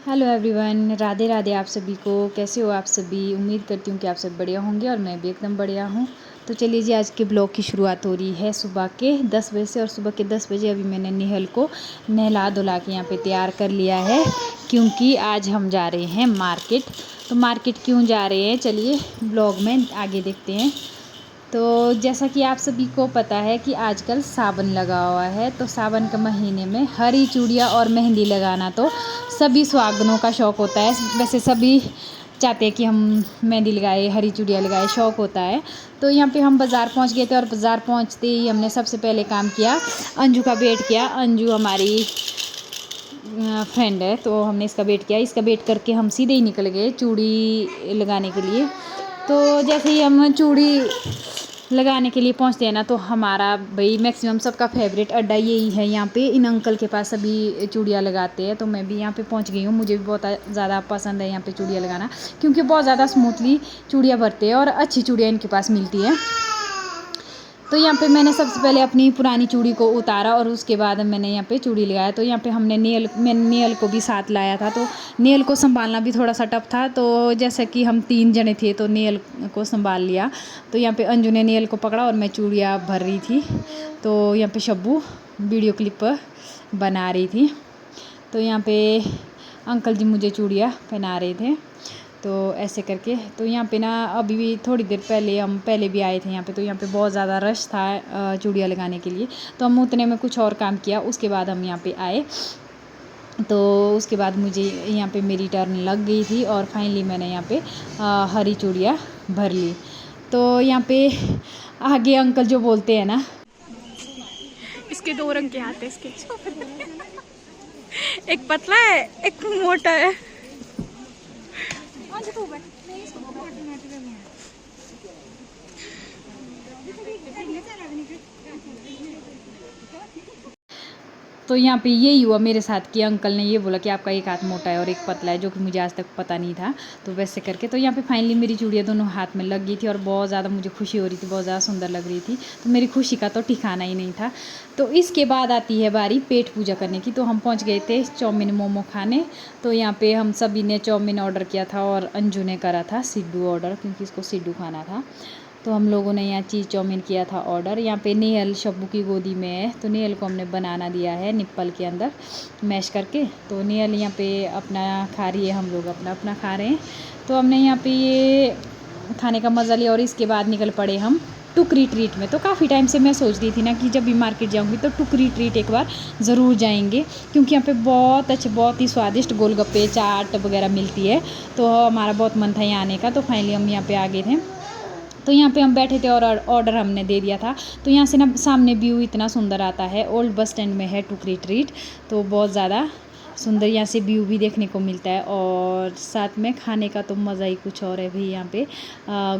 Hello everyone, Radhe Radhe आप सभी को। कैसे हो आप सभी? उम्मीद करती हूँ कि आप सब बढ़िया होंगे और मैं भी एकदम बढ़िया हूँ। तो चलिए जी, आज के ब्लॉग की शुरुआत हो रही है सुबह के 10 बजे से। और सुबह के 10 बजे अभी मैंने नेहल को नहला धुला के यहाँ पे तैयार कर लिया है, क्योंकि आज हम जा रहे हैं मार्केट। तो मार्केट क्यों जा रहे हैं, चलिए ब्लॉग में आगे देखते हैं। तो जैसा कि आप सभी को पता है कि आजकल सावन लगा हुआ है, तो सावन के महीने में हरी चूड़ियाँ और मेहंदी लगाना तो सभी सुहागनों का शौक़ होता है। वैसे सभी चाहते हैं कि हम मेहंदी लगाए, हरी चूड़ियाँ लगाए, शौक़ होता है। तो यहाँ पे हम बाज़ार पहुँच गए थे और बाज़ार पहुँचते ही हमने सबसे पहले काम किया, अंजू का वेट किया। अंजू हमारी फ्रेंड है, तो हमने इसका वेट किया। इसका वेट करके हम सीधे ही निकल गए चूड़ी लगाने के लिए। तो जैसे ही हम चूड़ी लगाने के लिए पहुंचते हैं ना, तो हमारा भाई मैक्सिमम सबका फेवरेट अड्डा यही है। यहाँ पे इन अंकल के पास सभी चूड़ियाँ लगाते हैं, तो मैं भी यहाँ पे पहुंच गई हूँ। मुझे भी बहुत ज़्यादा पसंद है यहाँ पे चूड़ियाँ लगाना, क्योंकि बहुत ज़्यादा स्मूथली चूड़ियाँ भरते हैं और अच्छी चूड़ियाँ इनके पास मिलती हैं। तो यहाँ पे मैंने सबसे पहले अपनी पुरानी चूड़ी को उतारा और उसके बाद मैंने यहाँ पे चूड़ी लगाया। तो यहाँ पे मैंने नेल को भी साथ लाया था, तो नेल को संभालना भी थोड़ा सा टफ था। तो जैसे कि हम 3 जने थे, तो नेल को संभाल लिया। तो यहाँ पे अंजू ने नेल को पकड़ा और मैं चूड़ियाँ भर रही थी। तो यहाँ पे शब्बू वीडियो क्लिप बना रही थी। तो यहाँ पे अंकल जी मुझे चूड़ियाँ पहना रहे थे। तो ऐसे करके, तो यहाँ पे ना अभी भी थोड़ी देर पहले हम पहले भी आए थे यहाँ पे। तो यहाँ पे बहुत ज़्यादा रश था चूड़ियाँ लगाने के लिए, तो हम उतने में कुछ और काम किया। उसके बाद हम यहाँ पे आए, तो उसके बाद मुझे यहाँ पे मेरी टर्न लग गई थी और फाइनली मैंने यहाँ पे हरी चूड़ियाँ भर ली। तो यहाँ पे आगे अंकल जो बोलते हैं ना, इसके 2 रंग के हाथ है इसके। एक पतला है, एक मोटा है। तो यहाँ पे यही हुआ मेरे साथ कि अंकल ने ये बोला कि आपका एक हाथ मोटा है और एक पतला है, जो कि मुझे आज तक पता नहीं था। तो वैसे करके तो यहाँ पे फाइनली मेरी चूड़ियाँ दोनों हाथ में लग गई थी और बहुत ज़्यादा मुझे खुशी हो रही थी, बहुत ज़्यादा सुंदर लग रही थी। तो मेरी खुशी का तो ठिकाना ही नहीं था। तो इसके बाद आती है बारी पेट पूजा करने की। तो हम पहुँच गए थे चाउमीन मोमो खाने। तो यहाँ पर हम सभी ने चाउमीन ऑर्डर किया था और अंजू ने करा था सिड्डू ऑर्डर, क्योंकि इसको सिड्डू खाना था। तो हम लोगों ने यहाँ चीज़ चाउमीन किया था ऑर्डर। यहाँ पे नेहल शब्बू की गोदी में है, तो नेहल को हमने बनाना दिया है निप्पल के अंदर मैश करके। तो नेहल यहाँ पे अपना खा रही है, हम लोग अपना अपना खा रहे हैं। तो हमने यहाँ पे ये खाने का मज़ा लिया और इसके बाद निकल पड़े हम टुकरी ट्रीट में। तो काफ़ी टाइम से मैं सोच रही थी ना कि जब भी मार्केट जाऊँगी तो टुकरी ट्रीट एक बार ज़रूर जाएंगे, क्योंकि यहाँ पे बहुत अच्छे, बहुत ही स्वादिष्ट गोलगप्पे, चाट वगैरह मिलती है। तो हमारा बहुत मन था यहाँ आने का, तो फाइनली हम यहाँ पे आ गए थे। तो यहाँ पे हम बैठे थे और ऑर्डर हमने दे दिया था। तो यहाँ से ना सामने व्यू इतना सुंदर आता है। ओल्ड बस स्टैंड में है टुकरी ट्रीट, तो बहुत ज़्यादा सुंदर यहाँ से व्यू भी देखने को मिलता है और साथ में खाने का तो मज़ा ही कुछ और है भाई। यहाँ पे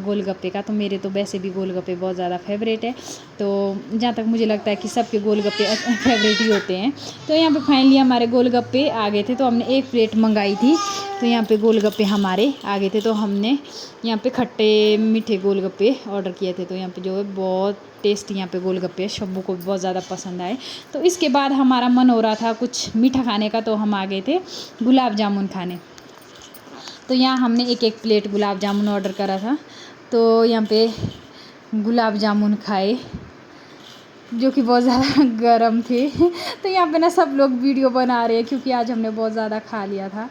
गोलगप्पे का तो मेरे तो वैसे भी गोलगप्पे बहुत ज़्यादा फेवरेट है। तो जहाँ तक मुझे लगता है कि सबके गोलगप्पे फेवरेट ही होते हैं। तो यहाँ पे फाइनली हमारे गोलगप्पे आ गए थे। तो हमने 1 प्लेट मंगाई थी, तो यहाँ पे गोलगप्पे हमारे आ गए थे। तो हमने यहाँ पे खट्टे मीठे गोलगप्पे ऑर्डर किए थे। तो यहाँ पे जो है बहुत टेस्टी यहाँ पे गोलगप्पे शब्बू को बहुत ज़्यादा पसंद आए। तो इसके बाद हमारा मन हो रहा था कुछ मीठा खाने का, तो हम आ गए थे गुलाब जामुन खाने। तो यहाँ हमने 1-1 प्लेट गुलाब जामुन ऑर्डर करा था। तो यहाँ पे गुलाब जामुन खाए, जो कि बहुत ज़्यादा गर्म थे। तो यहाँ पे ना सब लोग वीडियो बना रहे हैं, क्योंकि आज हमने बहुत ज़्यादा खा लिया था।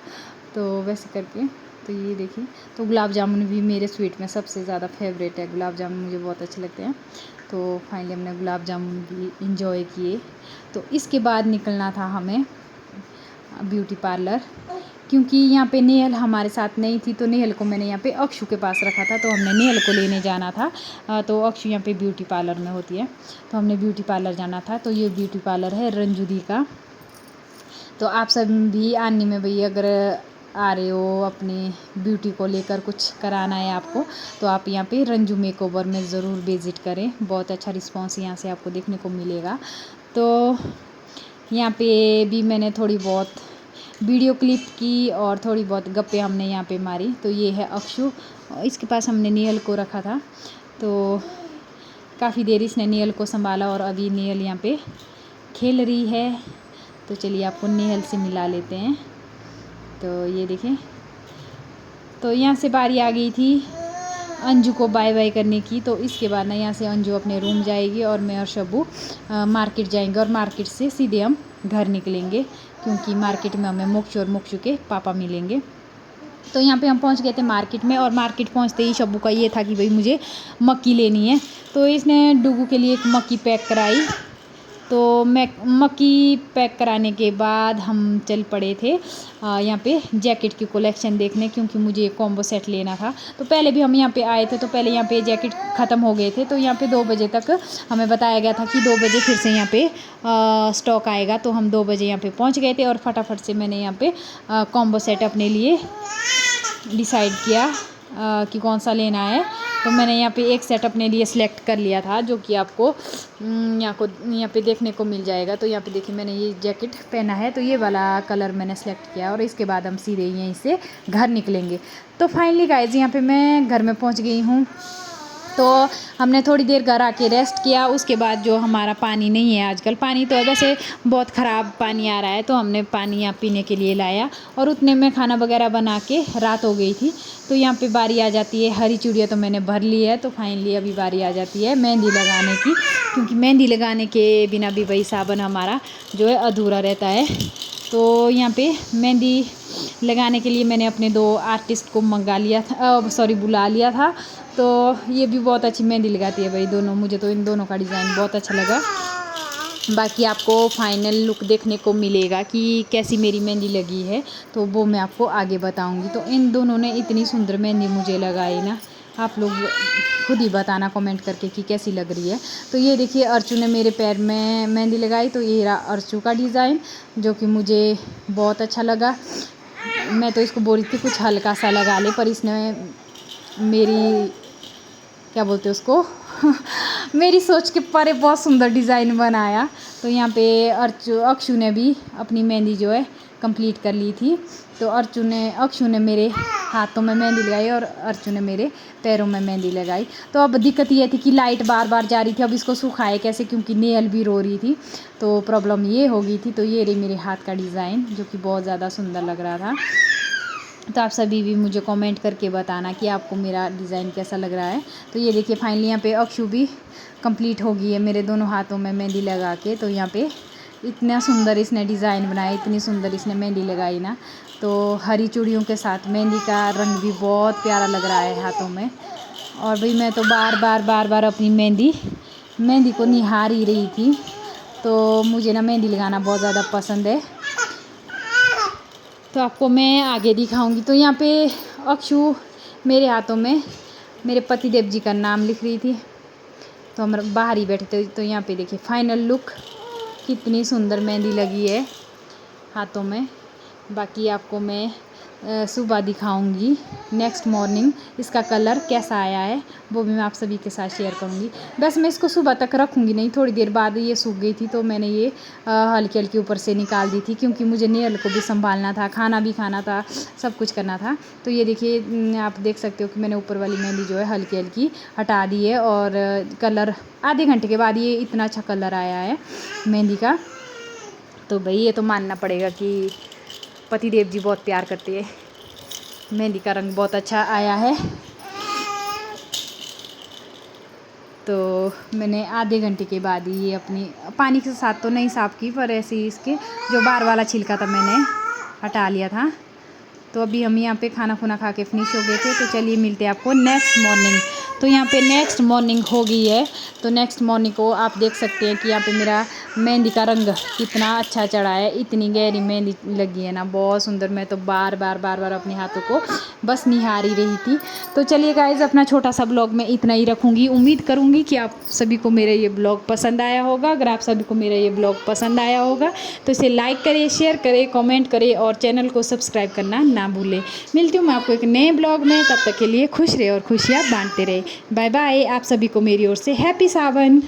तो वैसे करके, तो ये देखिए, तो गुलाब जामुन भी मेरे स्वीट में सबसे ज़्यादा फेवरेट है। गुलाब जामुन मुझे बहुत अच्छे लगते हैं। तो फाइनली हमने गुलाब जामुन भी इंजॉय किए। तो इसके बाद निकलना था हमें ब्यूटी पार्लर, क्योंकि यहाँ पे नेहल हमारे साथ नहीं थी। तो नेहल को मैंने यहाँ पे अक्षु के पास रखा था, तो हमने नेहल को लेने जाना था। तो अक्षु यहाँ पे ब्यूटी पार्लर में होती है, तो हमने ब्यूटी पार्लर जाना था। तो ये ब्यूटी पार्लर है रंजू दी का। तो आप सब भी आने में भाई अगर आ रहे हो अपनी ब्यूटी को लेकर कुछ कराना है आपको, तो आप यहाँ पे रंजू मेकओवर में ज़रूर विज़िट करें। बहुत अच्छा रिस्पांस यहाँ से आपको देखने को मिलेगा। तो यहाँ पे भी मैंने थोड़ी बहुत वीडियो क्लिप की और थोड़ी बहुत गप्पे हमने यहाँ पे मारी। तो ये है अक्षु, इसके पास हमने नेहल को रखा था। तो काफ़ी देर इसने नेहल को संभाला और अभी नेहल यहाँ पे खेल रही है। तो चलिए आपको नेहल से मिला लेते हैं। तो ये देखें, तो यहाँ से बारी आ गई थी अंजू को बाय बाय करने की। तो इसके बाद ना यहाँ से अंजू अपने रूम जाएगी और मैं और शब्बू मार्केट जाएंगे और मार्केट से सीधे हम घर निकलेंगे, क्योंकि मार्केट में हमें मोक्षू और मोक्षू के पापा मिलेंगे। तो यहाँ पे हम पहुँच गए थे मार्केट में, और मार्केट पहुँचते ही शब्बू का ये था कि भाई मुझे मक्की लेनी है। तो इसने डुगू के लिए एक मक्की पैक कराई। तो मैं मक्की पैक कराने के बाद हम चल पड़े थे यहाँ पे जैकेट की कलेक्शन देखने, क्योंकि मुझे एक कॉम्बो सेट लेना था। तो पहले भी हम यहाँ पे आए थे, तो पहले यहाँ पे जैकेट ख़त्म हो गए थे। तो यहाँ पे 2 बजे तक हमें बताया गया था कि 2 बजे फिर से यहाँ पे स्टॉक आएगा। तो हम 2 बजे यहाँ पे पहुँच गए थे और फटाफट से मैंने यहाँ पे कॉम्बो सेट अपने लिए डिसाइड किया कि कौन सा लेना है। तो मैंने यहाँ पे एक सेट अपने लिए सिलेक्ट कर लिया था, जो कि आपको यहाँ पे देखने को मिल जाएगा। तो यहाँ पे देखिए मैंने ये जैकेट पहना है, तो ये वाला कलर मैंने सेलेक्ट किया, और इसके बाद हम सीधे यहीं से घर निकलेंगे। तो फाइनली गाइस यहाँ पे मैं घर में पहुँच गई हूँ। तो हमने थोड़ी देर घर आके रेस्ट किया। उसके बाद जो हमारा पानी नहीं है आजकल, पानी तो वैसे बहुत ख़राब पानी आ रहा है, तो हमने पानी यहाँ पीने के लिए लाया, और उतने में खाना वगैरह बना के रात हो गई थी। तो यहाँ पे बारी आ जाती है, हरी चूड़ियाँ तो मैंने भर ली है। तो फाइनली अभी बारी आ जाती है मेहंदी लगाने की, क्योंकि मेहंदी लगाने के बिना भी वही सावन हमारा जो है अधूरा रहता है। तो यहाँ पे मेहंदी लगाने के लिए मैंने अपने 2 आर्टिस्ट को बुला लिया था। तो ये भी बहुत अच्छी मेहंदी लगाती है भाई दोनों। मुझे तो इन दोनों का डिज़ाइन बहुत अच्छा लगा। बाकी आपको फाइनल लुक देखने को मिलेगा कि कैसी मेरी मेहंदी लगी है, तो वो मैं आपको आगे बताऊंगी। तो इन दोनों ने इतनी सुंदर मेहंदी मुझे लगाई ना, आप लोग खुद ही बताना कमेंट करके कि कैसी लग रही है। तो ये देखिए अर्चू ने मेरे पैर में मेहंदी लगाई। तो ये रहा अर्चू का डिज़ाइन, जो कि मुझे बहुत अच्छा लगा। मैं तो इसको बोल रही थी कुछ हल्का सा लगा ले, पर इसने मेरी क्या बोलते उसको मेरी सोच के परे बहुत सुंदर डिज़ाइन बनाया। तो यहाँ पे अक्षु ने भी अपनी मेहंदी जो है कंप्लीट कर ली थी। तो अक्षु ने मेरे हाथों में मेहंदी लगाई और अर्चू ने मेरे पैरों में मेहंदी लगाई। तो अब दिक्कत ये थी कि लाइट बार बार जा रही थी, अब इसको सुखाए कैसे, क्योंकि नेल भी रो रही थी। तो प्रॉब्लम ये हो गई थी। तो ये रही मेरे हाथ का डिज़ाइन, जो कि बहुत ज़्यादा सुंदर लग रहा था। तो आप सभी भी मुझे कमेंट करके बताना कि आपको मेरा डिज़ाइन कैसा लग रहा है। तो ये देखिए फाइनली यहाँ पे अक्षु भी कंप्लीट हो गई है मेरे दोनों हाथों में मेहंदी लगा के। तो यहाँ पे इतना सुंदर इसने डिज़ाइन बनाया, इतनी सुंदर इसने मेहंदी लगाई ना। तो हरी चूड़ियों के साथ मेहंदी का रंग भी बहुत प्यारा लग रहा है हाथों में। और भाई मैं तो बार बार अपनी मेहंदी को निहार ही रही थी। तो मुझे ना मेहंदी लगाना बहुत ज़्यादा पसंद है। तो आपको मैं आगे दिखाऊंगी। तो यहाँ पे अक्षु मेरे हाथों में मेरे पतिदेव जी का नाम लिख रही थी। तो हम बाहर ही बैठे थे। तो यहाँ पे देखिए फाइनल लुक, कितनी सुंदर मेहंदी लगी है हाथों में। बाकी आपको मैं सुबह दिखाऊंगी नेक्स्ट मॉर्निंग इसका कलर कैसा आया है, वो भी मैं आप सभी के साथ शेयर करूंगी। बस मैं इसको सुबह तक रखूंगी नहीं, थोड़ी देर बाद ये सूख गई थी तो मैंने ये हल्की हल्की ऊपर से निकाल दी थी, क्योंकि मुझे नेल को भी संभालना था, खाना भी खाना था, सब कुछ करना था। तो ये देखिए आप देख सकते हो कि मैंने ऊपर वाली मेहंदी जो है हल्की हल्की हटा दी है, और कलर आधे घंटे के बाद ये इतना अच्छा कलर आया है मेहंदी का। तो भाई ये तो मानना पड़ेगा कि पतिदेव जी बहुत प्यार करते हैं। मेहंदी का रंग बहुत अच्छा आया है। तो मैंने आधे घंटे के बाद ही ये अपनी पानी के साथ तो नहीं साफ़ की, पर ऐसे ही इसके जो बाहर वाला छिलका था मैंने हटा लिया था। तो अभी हम यहाँ पे खाना खुना खा के फिनिश हो गए थे। तो चलिए मिलते हैं आपको नेक्स्ट मॉर्निंग। तो यहाँ पे नेक्स्ट मॉर्निंग हो गई है। तो नेक्स्ट मॉर्निंग को आप देख सकते हैं कि यहाँ पे मेरा मेहंदी का रंग कितना अच्छा चढ़ा है, इतनी गहरी मेहंदी लगी है ना, बहुत सुंदर। मैं तो बार बार अपने हाथों को बस निहार ही रही थी। तो चलिए गाइज़ अपना छोटा सा ब्लॉग मैं इतना ही रखूँगी। उम्मीद करूँगी कि आप सभी को मेरा ये ब्लॉग पसंद आया होगा। अगर आप सभी को मेरा ये ब्लॉग पसंद आया होगा तो इसे लाइक करें, शेयर करें, कमेंट करें और चैनल को सब्सक्राइब करना ना भूलें। मिलती हूँ मैं आपको एक नए ब्लॉग में, तब तक के लिए खुश रहे और खुशियाँ बांटते रहे। Bye bye. आप सभी को मेरी ओर से हैप्पी सावन।